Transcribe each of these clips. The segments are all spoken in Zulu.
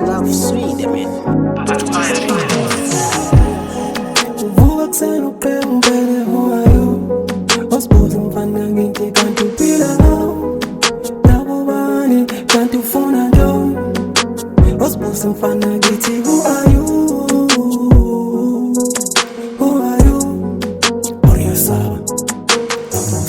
love sweet, man. Uvuka kuseni ubheke umbele who are you? Wasibuza mfana ngithi kanti uphila nabo bani kanti ufuna ntoni? Wasibuza mfana ngithi who are you? Who are you? Oriyasaba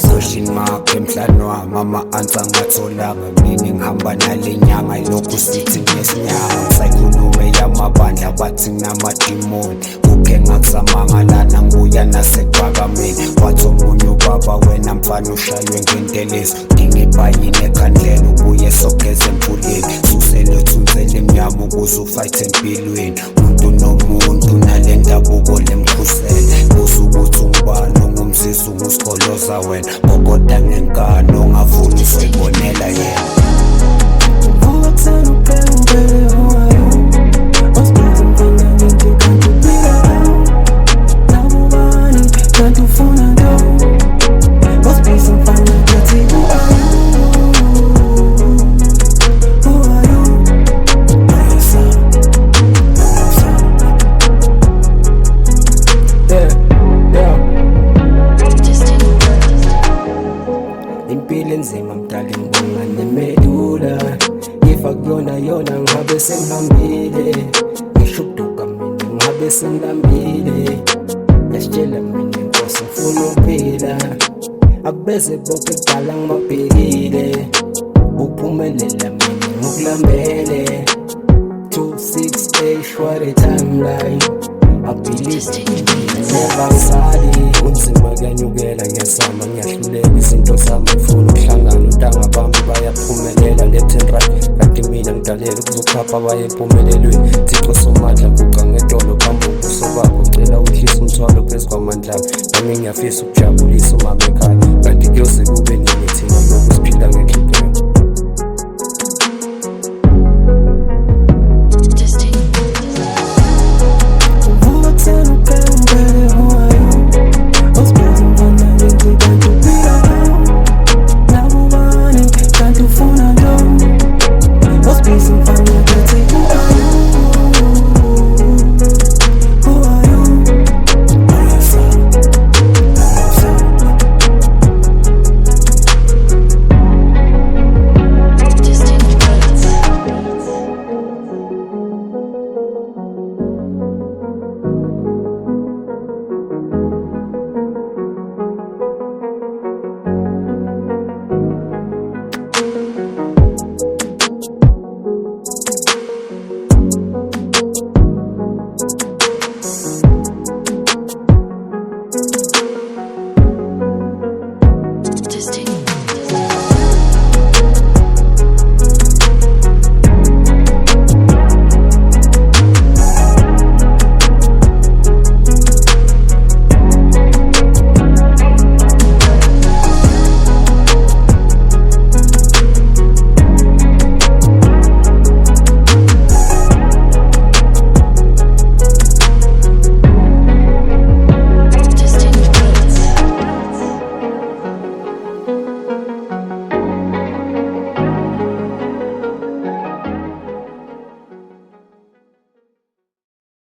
Question mark emhlanwa mama answer ngatholanga mina ngihamba nale nyanga lokhu sithi ngesinyanga sayikhulume yamabandla bathi namademon uke ngakusamangalana nguya naseqhakameni wathi omunye ubaba wena mfana ushaywe ngentelezi ngingibhayini ekhandlela ubuye sogeza emfuleni susele thunzele emnyama ukuze ufight empilweni umuntu nomuntu nale ndabuko lemkhusele uzukuthi ungubani ungumzizi ungusikoloza wena kokoda ngenkani ongafuni usuyibonela yena uvuka kuseni ubheke umbele who are you? Wasibuza mfana ngithi kanti uphila nabo bani kanti ufuna ntoni? Wasibuza mfana ngithi who are you? Who are you? Oriyasaba impilo enzima mdala ngibonga nemedula ngifa kuyona yona ngihabe sengihambile ngisho ukuduka mina ngihabe sengilambile yasitshela mina inkosi ngifuna ukuphila akubeze bonke kudala ngibabhekile uphumelela mina ngokulambele 268 what a timeline I believe never ngisali unzima kuyanyukela ngiyazama ngiyahluleka izinto zami ngifuna ukuhlangana untanga bami bayaphumelela left and right kanti mina ngidalela ukuzokhapha bayempumelelweni Thixo somandla guqa ngedolo phambi kobuso bakho cela uhlise umthwalo phezu kwamandlami nami ngiyafisa ukujabulisa umama ekhaya kanti kuyoze kube nini thina lokhu siphila ngenhlupho